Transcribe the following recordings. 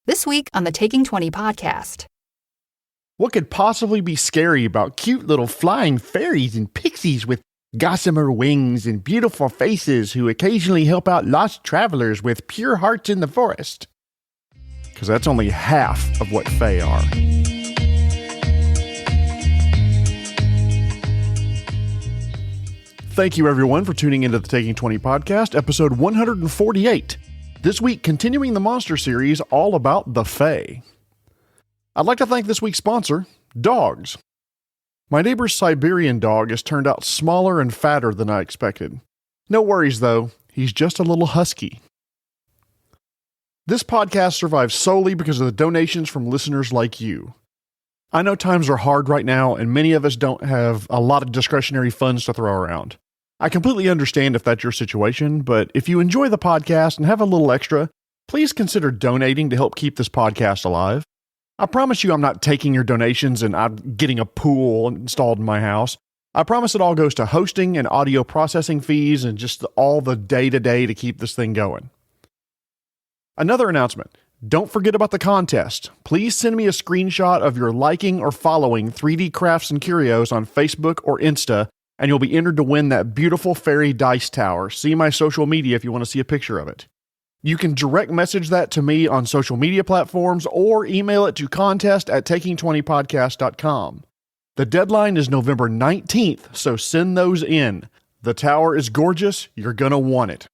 This week on the Taking 20 podcast. What could possibly be scary about cute little flying fairies and pixies with gossamer wings and beautiful faces who occasionally help out lost travelers with pure hearts in the forest? Because that's only half of what Fae are. Thank you everyone for tuning into the Taking 20 podcast, episode 148. This week, continuing the monster series all about the Fae. I'd like to thank this week's sponsor, dogs. My neighbor's Siberian dog has turned out smaller and fatter than I expected. No worries though, he's just a little husky. This podcast survives solely because of the donations from listeners like you. I know times are hard right now and many of us don't have a lot of discretionary funds to throw around. I completely understand if that's your situation, but if you enjoy the podcast and have a little extra, please consider donating to help keep this podcast alive. I promise you I'm not taking your donations and I'm getting a pool installed in my house. I promise it all goes to hosting and audio processing fees and just all the day-to-day to keep this thing going. Another announcement. Don't forget about the contest. Please send me a screenshot of your liking or following 3D Crafts and Curios on Facebook or Insta, and you'll be entered to win that beautiful fairy dice tower. See my social media if you want to see a picture of it. You can direct message that to me on social media platforms or email it to contest@taking20podcast.com. The deadline is November 19th, so send those in. The tower is gorgeous. You're going to want it.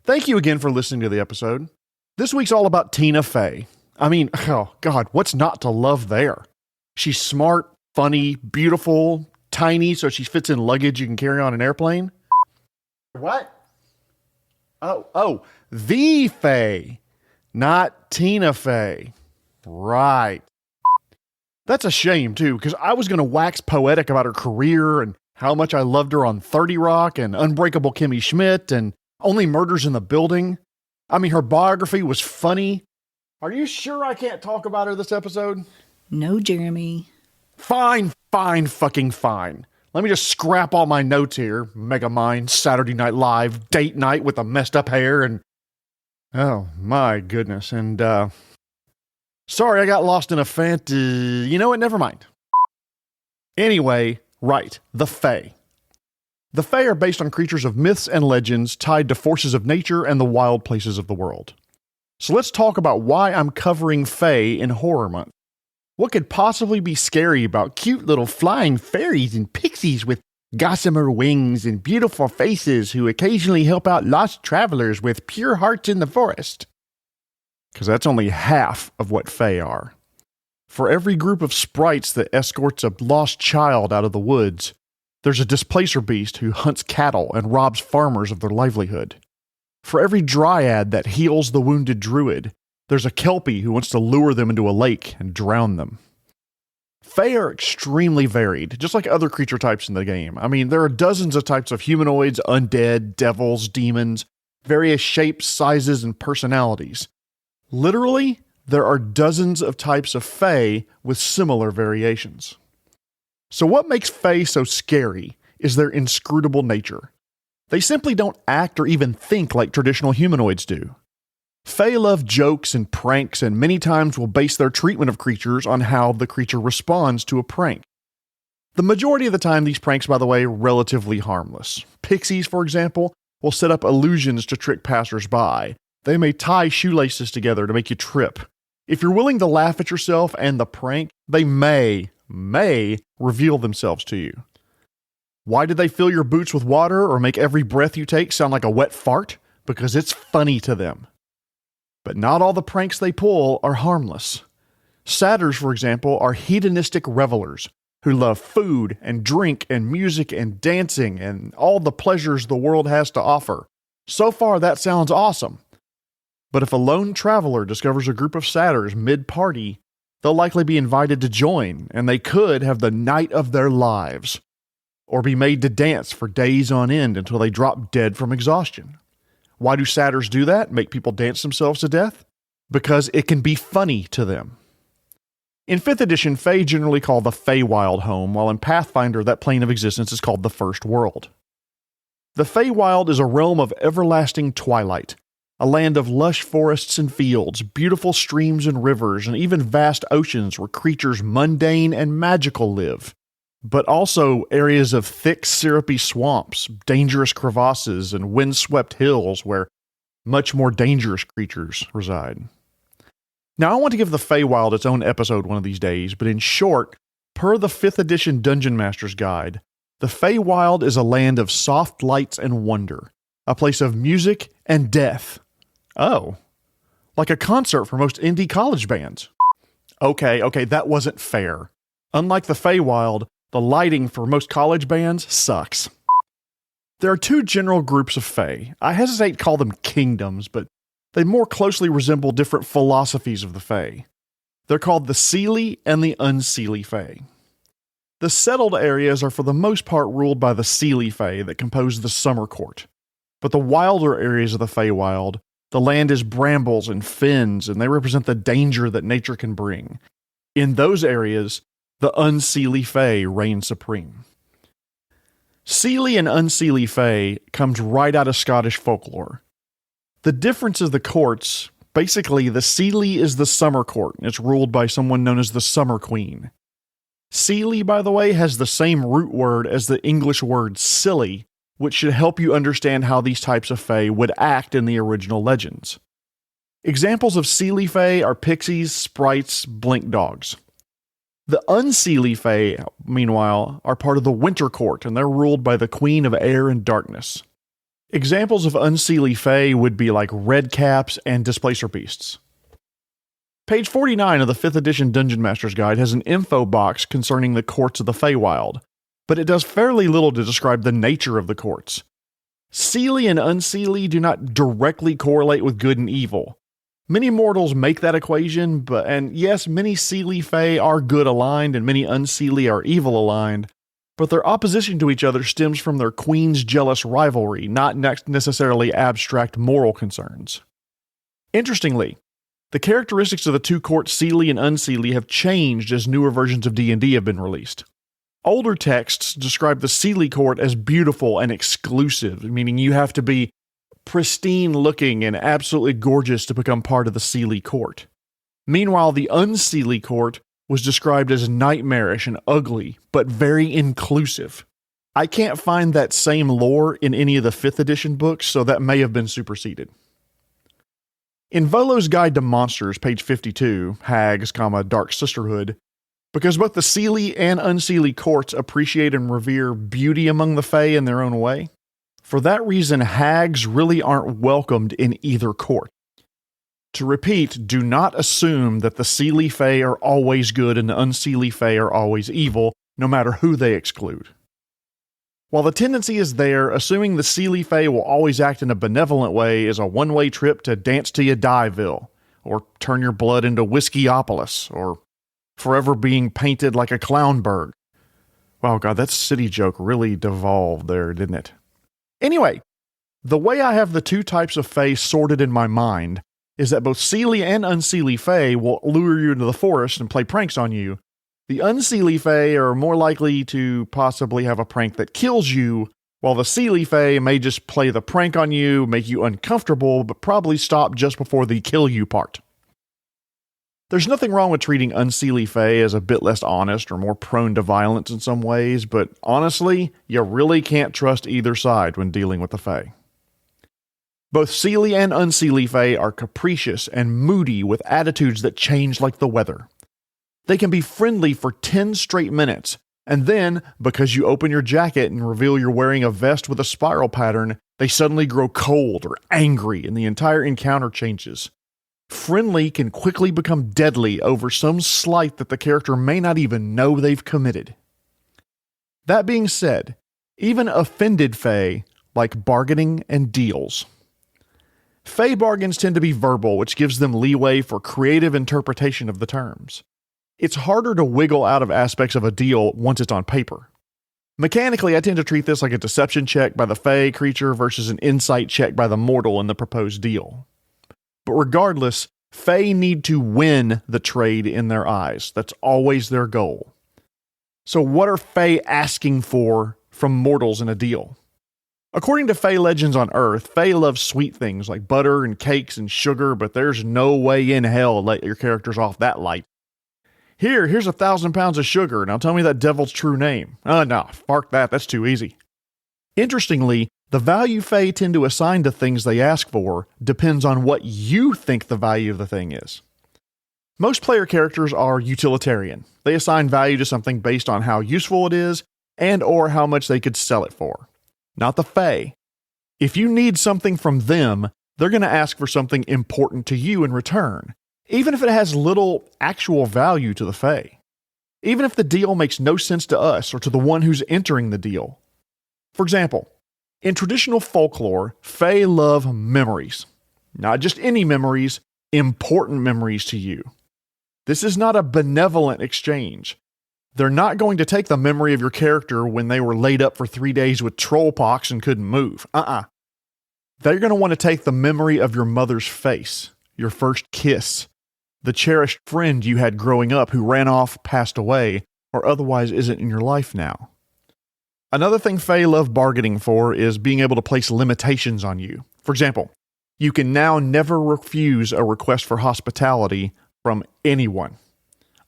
Thank you again for listening to the episode. This week's all about Tina Fey. I mean, oh God, what's not to love there? She's smart, funny, beautiful, tiny, so she fits in luggage you can carry on an airplane. What? Oh, the Fae, not Tina Fey. Right. That's a shame, too, because I was going to wax poetic about her career and how much I loved her on 30 Rock and Unbreakable Kimmy Schmidt and Only Murders in the Building. I mean, her biography was funny. Are you sure I can't talk about her this episode? No, Jeremy. Fine. Let me just scrap all my notes here. Megamind, Saturday Night Live, date night with the messed up hair, and oh my goodness. And sorry, I got lost in a fantasy. You know what? Never mind. Anyway, right, the Fae. The Fae are based on creatures of myths and legends tied to forces of nature and the wild places of the world. So let's talk about why I'm covering Fae in Horror Month. What could possibly be scary about cute little flying fairies and pixies with gossamer wings and beautiful faces who occasionally help out lost travelers with pure hearts in the forest? Because that's only half of what Fae are. For every group of sprites that escorts a lost child out of the woods, there's a displacer beast who hunts cattle and robs farmers of their livelihood. For every dryad that heals the wounded druid, there's a kelpie who wants to lure them into a lake and drown them. Fae are extremely varied, just like other creature types in the game. I mean, there are dozens of types of humanoids, undead, devils, demons, various shapes, sizes, and personalities. Literally, there are dozens of types of Fae with similar variations. So what makes Fae so scary is their inscrutable nature. They simply don't act or even think like traditional humanoids do. Fae love jokes and pranks and many times will base their treatment of creatures on how the creature responds to a prank. The majority of the time these pranks, by the way, are relatively harmless. Pixies, for example, will set up illusions to trick passers-by. They may tie shoelaces together to make you trip. If you're willing to laugh at yourself and the prank, they may reveal themselves to you. Why did they fill your boots with water or make every breath you take sound like a wet fart? Because it's funny to them. But not all the pranks they pull are harmless. Satyrs, for example, are hedonistic revelers who love food and drink and music and dancing and all the pleasures the world has to offer. So far, that sounds awesome. But if a lone traveler discovers a group of satyrs mid-party, they'll likely be invited to join, and they could have the night of their lives, or be made to dance for days on end until they drop dead from exhaustion. Why do satyrs do that? Make people dance themselves to death? Because it can be funny to them. In 5th edition, Fae generally call the Feywild home, while in Pathfinder that plane of existence is called the First World. The Feywild is a realm of everlasting twilight, a land of lush forests and fields, beautiful streams and rivers, and even vast oceans where creatures mundane and magical live, but also areas of thick, syrupy swamps, dangerous crevasses, and windswept hills where much more dangerous creatures reside. Now, I want to give the Feywild its own episode one of these days, but in short, per the 5th edition Dungeon Master's Guide, the Feywild is a land of soft lights and wonder, a place of music and death. Oh, like a concert for most indie college bands. Okay, that wasn't fair. Unlike the Feywild, the lighting for most college bands sucks. There are two general groups of Fey. I hesitate to call them kingdoms, but they more closely resemble different philosophies of the Fey. They're called the Seelie and the Unseelie Fey. The settled areas are for the most part ruled by the Seelie Fey that compose the Summer Court. But the wilder areas of the Feywild, the land is brambles and fens, and they represent the danger that nature can bring. In those areas, the Unseelie Fey reign supreme. Seelie and Unseelie Fey comes right out of Scottish folklore. The difference is the courts. Basically, the Seelie is the Summer Court, and it's ruled by someone known as the Summer Queen. Seelie, by the way, has the same root word as the English word silly, which should help you understand how these types of Fey would act in the original legends. Examples of Seelie Fey are pixies, sprites, blink dogs. The Unseelie Fey, meanwhile, are part of the Winter Court, and they're ruled by the Queen of Air and Darkness. Examples of Unseelie Fey would be like redcaps and displacer beasts. Page 49 of the 5th edition Dungeon Master's Guide has an info box concerning the courts of the Feywild, but it does fairly little to describe the nature of the courts. Seelie and Unseelie do not directly correlate with good and evil. Many mortals make that equation, and yes, many Seelie Fey are good aligned and many Unseelie are evil aligned, but their opposition to each other stems from their queen's jealous rivalry, not necessarily abstract moral concerns. Interestingly, the characteristics of the two courts Seelie and Unseelie have changed as newer versions of D&D have been released. Older texts describe the Seelie court as beautiful and exclusive, meaning you have to be pristine looking and absolutely gorgeous to become part of the Seelie court. Meanwhile, the Unseelie court was described as nightmarish and ugly, but very inclusive. I can't find that same lore in any of the 5th edition books, so that may have been superseded. In Volo's Guide to Monsters, page 52, Hags, Dark Sisterhood, because both the Seelie and Unseelie courts appreciate and revere beauty among the Fey in their own way, for that reason, hags really aren't welcomed in either court. To repeat, do not assume that the Seelie Fey are always good and the Unseelie Fey are always evil, no matter who they exclude. While the tendency is there, assuming the Seelie Fey will always act in a benevolent way is a one-way trip to Dance Till You Die-ville, or turn your blood into Whiskyopolis, or forever being painted like a clownberg. Wow, God, that city joke really devolved there, didn't it? Anyway, the way I have the two types of Fey sorted in my mind is that both Seelie and Unseelie Fey will lure you into the forest and play pranks on you. The Unseelie Fey are more likely to possibly have a prank that kills you, while the Seelie Fey may just play the prank on you, make you uncomfortable, but probably stop just before the kill you part. There's nothing wrong with treating Unseelie Fey as a bit less honest or more prone to violence in some ways, but honestly, you really can't trust either side when dealing with the Fey. Both Seelie and Unseelie Fey are capricious and moody with attitudes that change like the weather. They can be friendly for 10 straight minutes, and then, because you open your jacket and reveal you're wearing a vest with a spiral pattern, they suddenly grow cold or angry and the entire encounter changes. Friendly can quickly become deadly over some slight that the character may not even know they've committed. That being said, even offended Fey like bargaining and deals. Fey bargains tend to be verbal, which gives them leeway for creative interpretation of the terms. It's harder to wiggle out of aspects of a deal once it's on paper. Mechanically, I tend to treat this like a deception check by the Fey creature versus an insight check by the mortal in the proposed deal. But regardless, Fey need to win the trade in their eyes. That's always their goal. So what are Fey asking for from mortals in a deal? According to Fey legends on Earth, Fey love sweet things like butter and cakes and sugar, but there's no way in hell to let your characters off that light. Here's 1,000 pounds of sugar. Now tell me that devil's true name. No, fuck that. That's too easy. Interestingly, the value Fey tend to assign to things they ask for depends on what you think the value of the thing is. Most player characters are utilitarian. They assign value to something based on how useful it is and or how much they could sell it for. Not the Fey. If you need something from them, they're going to ask for something important to you in return, even if it has little actual value to the Fey. Even if the deal makes no sense to us or to the one who's entering the deal. For example, in traditional folklore, Fey love memories. Not just any memories, important memories to you. This is not a benevolent exchange. They're not going to take the memory of your character when they were laid up for 3 days with trollpox and couldn't move. They're going to want to take the memory of your mother's face, your first kiss, the cherished friend you had growing up who ran off, passed away, or otherwise isn't in your life now. Another thing Fey love bargaining for is being able to place limitations on you. For example, you can now never refuse a request for hospitality from anyone.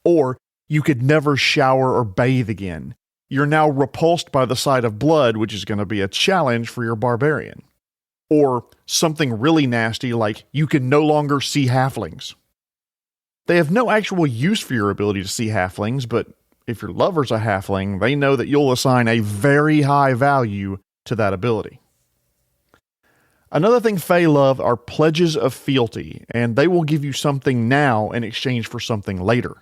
Or you could never shower or bathe again. You're now repulsed by the sight of blood, which is going to be a challenge for your barbarian. Or something really nasty like you can no longer see halflings. They have no actual use for your ability to see halflings, but if your lover's a halfling, they know that you'll assign a very high value to that ability. Another thing Fey love are pledges of fealty, and they will give you something now in exchange for something later.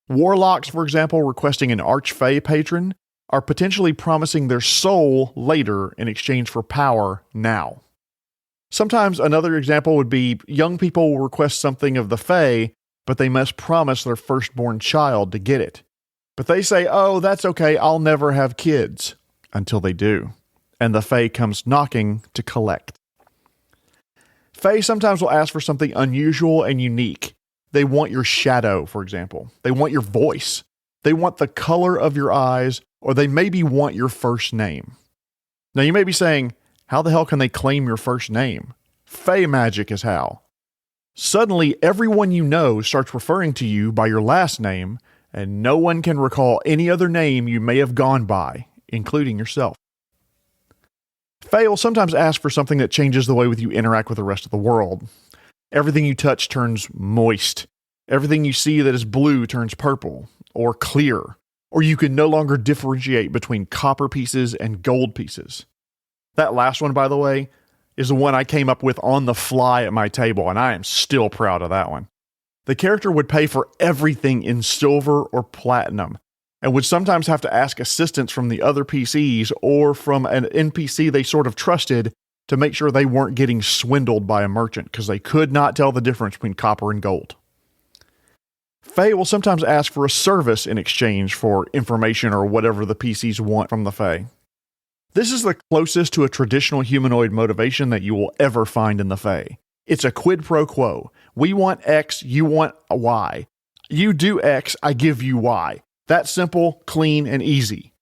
Warlocks, for example, requesting an Archfey patron, are potentially promising their soul later in exchange for power now. Sometimes another example would be young people will request something of the Fey, but they must promise their firstborn child to get it. But they say, oh, that's okay, I'll never have kids, until they do, and the Fey comes knocking to collect. Fey sometimes will ask for something unusual and unique. They want your shadow, for example. They want your voice. They want the color of your eyes, or they maybe want your first name. Now you may be saying, how the hell can they claim your first name? Fey magic is how. Suddenly, everyone you know starts referring to you by your last name, and no one can recall any other name you may have gone by, including yourself. Fey will sometimes ask for something that changes the way you interact with the rest of the world. Everything you touch turns moist. Everything you see that is blue turns purple, or clear, or you can no longer differentiate between copper pieces and gold pieces. That last one, by the way, is the one I came up with on the fly at my table, and I am still proud of that one. The character would pay for everything in silver or platinum, and would sometimes have to ask assistance from the other PCs or from an NPC they sort of trusted to make sure they weren't getting swindled by a merchant because they could not tell the difference between copper and gold. Fey will sometimes ask for a service in exchange for information or whatever the PCs want from the Fey. This is the closest to a traditional humanoid motivation that you will ever find in the Fey. It's a quid pro quo. We want X, you want Y. You do X, I give you Y. That's simple, clean, and easy.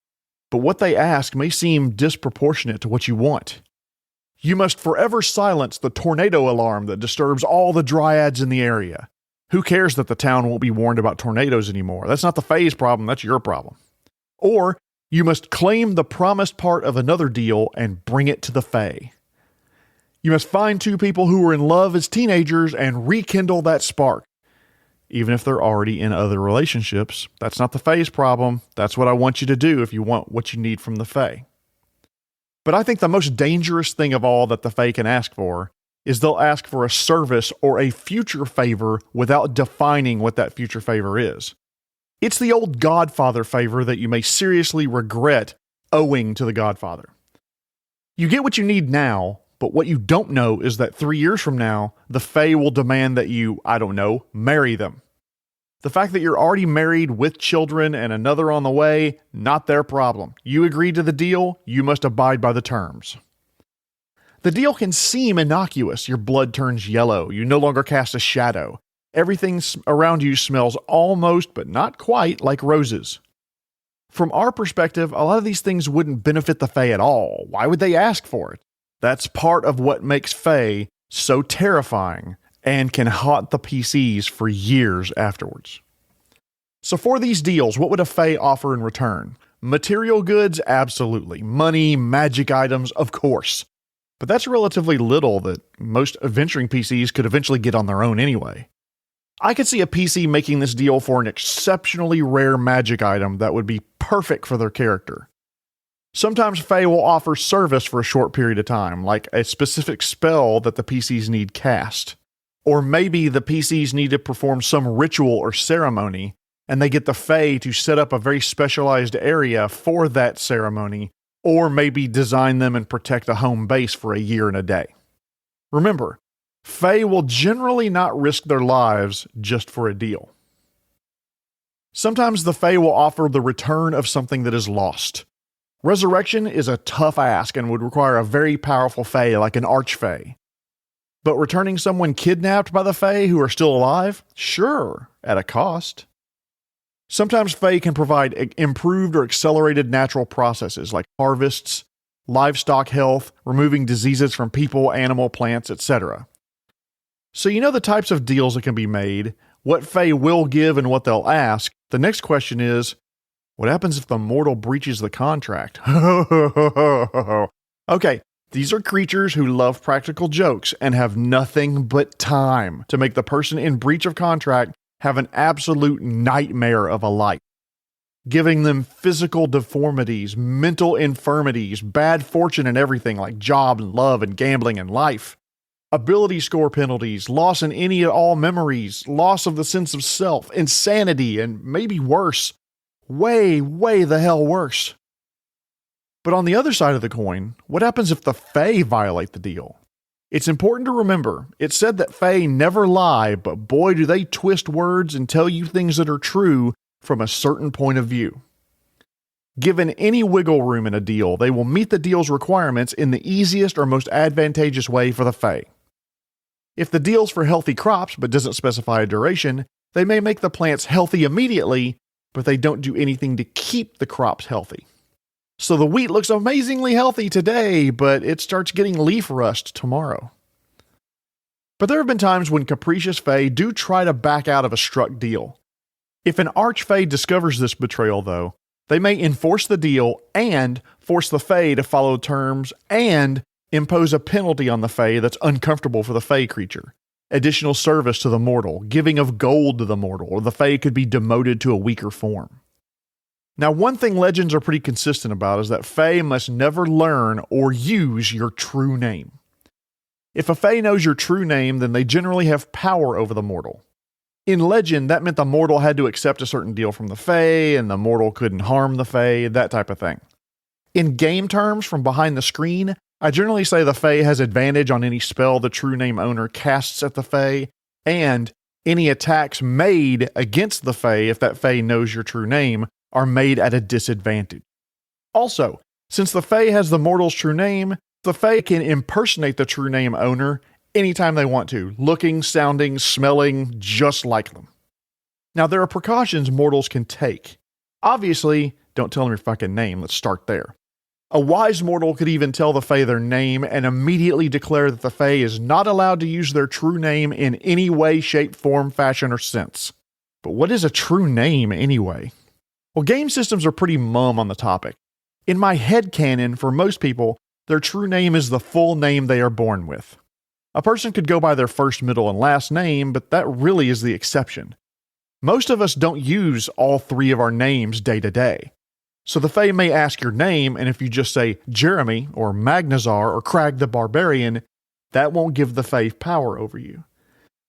But what they ask may seem disproportionate to what you want. You must forever silence the tornado alarm that disturbs all the dryads in the area. Who cares that the town won't be warned about tornadoes anymore? That's not the Fey's problem, that's your problem. Or, you must claim the promised part of another deal and bring it to the Fey. You must find two people who were in love as teenagers and rekindle that spark. Even if they're already in other relationships, that's not the Fey's problem. That's what I want you to do if you want what you need from the Fey. But I think the most dangerous thing of all that the Fey can ask for is they'll ask for a service or a future favor without defining what that future favor is. It's the old Godfather favor that you may seriously regret owing to the Godfather. You get what you need now, but what you don't know is that 3 years from now, the Fey will demand that you, marry them. The fact that you're already married with children and another on the way, not their problem. You agreed to the deal, you must abide by the terms. The deal can seem innocuous. Your blood turns yellow. You no longer cast a shadow. Everything around you smells almost, but not quite, like roses. From our perspective, a lot of these things wouldn't benefit the Fae at all. Why would they ask for it? That's part of what makes Fae so terrifying and can haunt the PCs for years afterwards. So for these deals, what would a Fae offer in return? Material goods? Absolutely. Money, magic items? Of course. But that's relatively little that most adventuring PCs could eventually get on their own anyway. I could see a PC making this deal for an exceptionally rare magic item that would be perfect for their character. Sometimes Fae will offer service for a short period of time, like a specific spell that the PCs need cast. Or maybe the PCs need to perform some ritual or ceremony, and they get the Fae to set up a very specialized area for that ceremony, or maybe design them and protect a home base for a year and a day. Remember, Fae will generally not risk their lives just for a deal. Sometimes the Fae will offer the return of something that is lost. Resurrection is a tough ask and would require a very powerful Fae like an Archfae. But returning someone kidnapped by the Fae who are still alive? Sure, at a cost. Sometimes Fae can provide improved or accelerated natural processes like harvests, livestock health, removing diseases from people, animal, plants, etc. So you know the types of deals that can be made, what Fae will give and what they'll ask. The next question is, what happens if the mortal breaches the contract? Okay, these are creatures who love practical jokes and have nothing but time to make the person in breach of contract have an absolute nightmare of a life. Giving them physical deformities, mental infirmities, bad fortune and everything like job and love and gambling and life. Ability score penalties, loss in any and all memories, loss of the sense of self, insanity, and maybe worse. Way the hell worse. But on the other side of the coin, what happens if the Fae violate the deal? It's important to remember, it's said that Fae never lie, but boy do they twist words and tell you things that are true from a certain point of view. Given any wiggle room in a deal, they will meet the deal's requirements in the easiest or most advantageous way for the Fae. If the deal's for healthy crops but doesn't specify a duration, they may make the plants healthy immediately, but they don't do anything to keep the crops healthy. So the wheat looks amazingly healthy today, but it starts getting leaf rust tomorrow. But there have been times when capricious Fae do try to back out of a struck deal. If an Archfae discovers this betrayal, though, they may enforce the deal and force the Fae to follow terms and impose a penalty on the Fae that's uncomfortable for the Fae creature. Additional service to the mortal, giving of gold to the mortal, or the Fae could be demoted to a weaker form. Now, one thing legends are pretty consistent about is that Fae must never learn or use your true name. If a Fae knows your true name, then they generally have power over the mortal. In legend, that meant the mortal had to accept a certain deal from the Fae, and the mortal couldn't harm the Fae, that type of thing. In game terms, from behind the screen, I generally say the Fae has advantage on any spell the true name owner casts at the Fae, and any attacks made against the Fae, if that Fae knows your true name, are made at a disadvantage. Also, since the Fae has the mortal's true name, the Fae can impersonate the true name owner anytime they want to, looking, sounding, smelling just like them. Now, there are precautions mortals can take. Obviously, don't tell them your fucking name, let's start there. A wise mortal could even tell the Fae their name and immediately declare that the Fae is not allowed to use their true name in any way, shape, form, fashion, or sense. But what is a true name anyway? Well, game systems are pretty mum on the topic. In my headcanon, for most people, their true name is the full name they are born with. A person could go by their first, middle, and last name, but that really is the exception. Most of us don't use all three of our names day to day. So the Fae may ask your name, and if you just say Jeremy, or Magnazar, or Crag the Barbarian, that won't give the Fae power over you.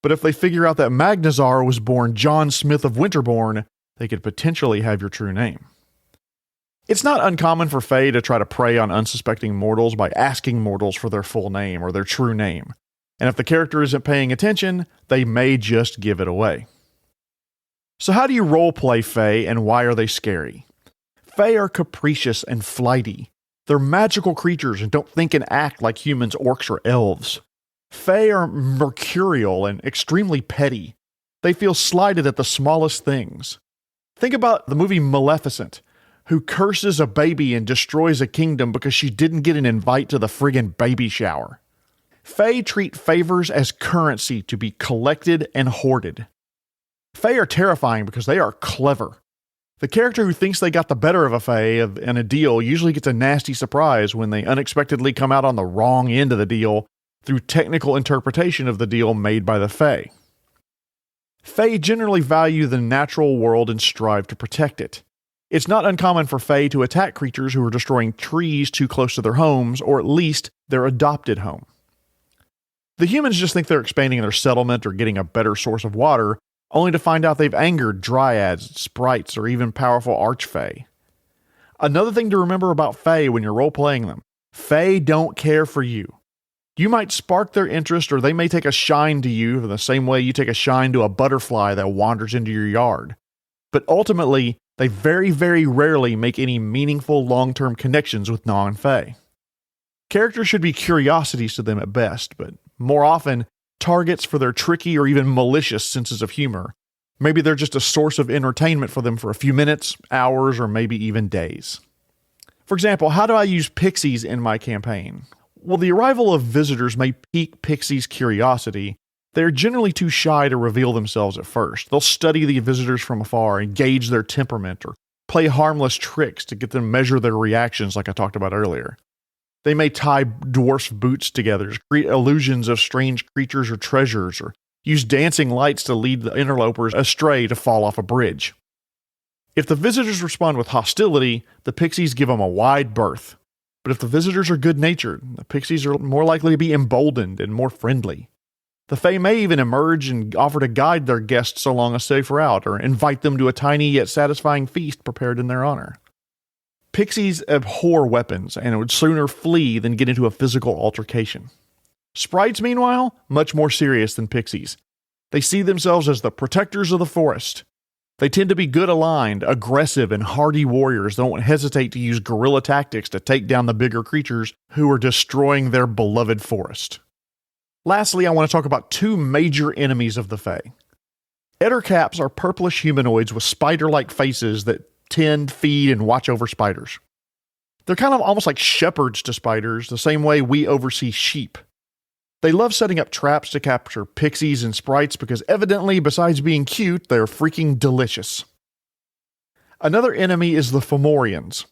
But if they figure out that Magnazar was born John Smith of Winterbourne, they could potentially have your true name. It's not uncommon for Fae to try to prey on unsuspecting mortals by asking mortals for their full name or their true name. And if the character isn't paying attention, they may just give it away. So how do you roleplay Fae, and why are they scary? Fae are capricious and flighty. They're magical creatures and don't think and act like humans, orcs, or elves. Fae are mercurial and extremely petty. They feel slighted at the smallest things. Think about the movie Maleficent. who curses a baby and destroys a kingdom because she didn't get an invite to the friggin' baby shower. Fae treat favors as currency to be collected and hoarded. Fae are terrifying because they are clever. The character who thinks they got the better of a Fae in a deal usually gets a nasty surprise when they unexpectedly come out on the wrong end of the deal through technical interpretation of the deal made by the Fae. Fae generally value the natural world and strive to protect it. It's not uncommon for Fae to attack creatures who are destroying trees too close to their homes, or at least their adopted home. The humans just think they're expanding their settlement or getting a better source of water, only to find out they've angered dryads, sprites, or even powerful archfae. Another thing to remember about Fae when you're role-playing them, Fae don't care for you. You might spark their interest, or they may take a shine to you the same way you take a shine to a butterfly that wanders into your yard. But ultimately, they very, very rarely make any meaningful long-term connections with non-Fae. Characters should be curiosities to them at best, but more often, targets for their tricky or even malicious senses of humor. Maybe they're just a source of entertainment for them for a few minutes, hours, or maybe even days. For example, how do I use pixies in my campaign? Well, the arrival of visitors may pique pixies' curiosity. They're generally too shy to reveal themselves at first. They'll study the visitors from afar and gauge their temperament, or play harmless tricks to get them to measure their reactions like I talked about earlier. They may tie dwarfs' boots together, create illusions of strange creatures or treasures, or use dancing lights to lead the interlopers astray to fall off a bridge. If the visitors respond with hostility, the pixies give them a wide berth. But if the visitors are good-natured, the pixies are more likely to be emboldened and more friendly. The Fae may even emerge and offer to guide their guests along a safe route, or invite them to a tiny yet satisfying feast prepared in their honor. Pixies abhor weapons and would sooner flee than get into a physical altercation. Sprites, meanwhile, much more serious than pixies. They see themselves as the protectors of the forest. They tend to be good aligned, aggressive, and hardy warriors that don't hesitate to use guerrilla tactics to take down the bigger creatures who are destroying their beloved forest. Lastly, I want to talk about two major enemies of the Fae. Ettercaps are purplish humanoids with spider-like faces that tend, feed, and watch over spiders. They're kind of almost like shepherds to spiders, the same way we oversee sheep. They love setting up traps to capture pixies and sprites because evidently, besides being cute, they're freaking delicious. Another enemy is the Fomorians.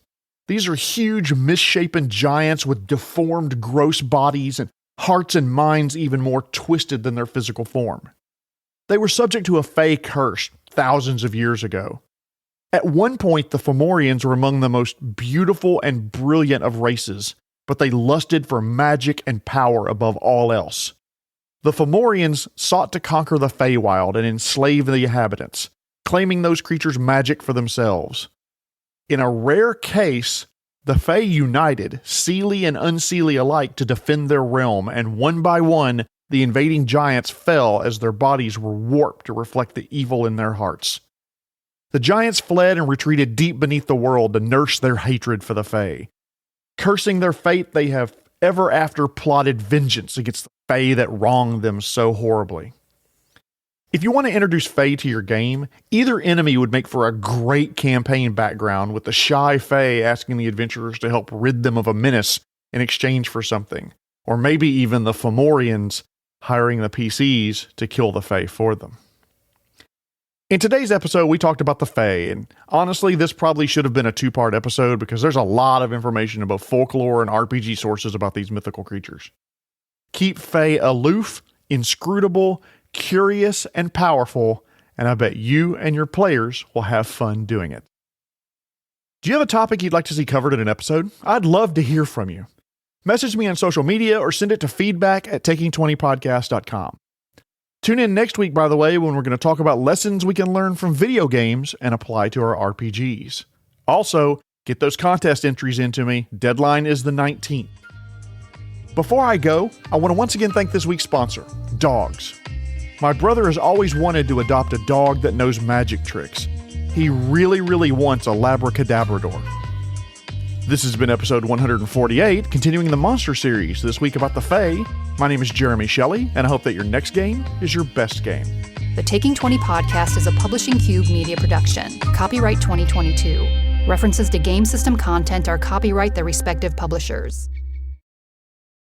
These are huge, misshapen giants with deformed, gross bodies and hearts and minds even more twisted than their physical form. They were subject to a Fae curse thousands of years ago. At one point, the Fomorians were among the most beautiful and brilliant of races, but they lusted for magic and power above all else. The Fomorians sought to conquer the Feywild and enslave the inhabitants, claiming those creatures' magic for themselves. In a rare case, the Fae united, Seelie and Unseelie alike, to defend their realm, and one by one, the invading giants fell as their bodies were warped to reflect the evil in their hearts. The giants fled and retreated deep beneath the world to nurse their hatred for the Fae. Cursing their fate, they have ever after plotted vengeance against the Fae that wronged them so horribly. If you want to introduce Fae to your game, either enemy would make for a great campaign background, with the shy Fae asking the adventurers to help rid them of a menace in exchange for something, or maybe even the Fomorians hiring the PCs to kill the Fae for them. In today's episode, we talked about the Fae, and honestly, this probably should have been a two-part episode because there's a lot of information about folklore and RPG sources about these mythical creatures. Keep Fae aloof, inscrutable, curious, and powerful, and I bet you and your players will have fun doing it. Do you have a topic you'd like to see covered in an episode? I'd love to hear from you. Message me on social media or send it to feedback@taking20podcast.com. Tune in next week, by the way, when we're going to talk about lessons we can learn from video games and apply to our RPGs. Also, get those contest entries into me. Deadline is the 19th. Before I go, I want to once again thank this week's sponsor, dogs. My brother has always wanted to adopt a dog that knows magic tricks. He really, really wants a Labracadabrador. This has been episode 148, continuing the Monster series, this week about the Fae. My name is Jeremy Shelley, and I hope that your next game is your best game. The Taking 20 podcast is a Publishing Cube media production. Copyright 2022. References to game system content are copyright the respective publishers.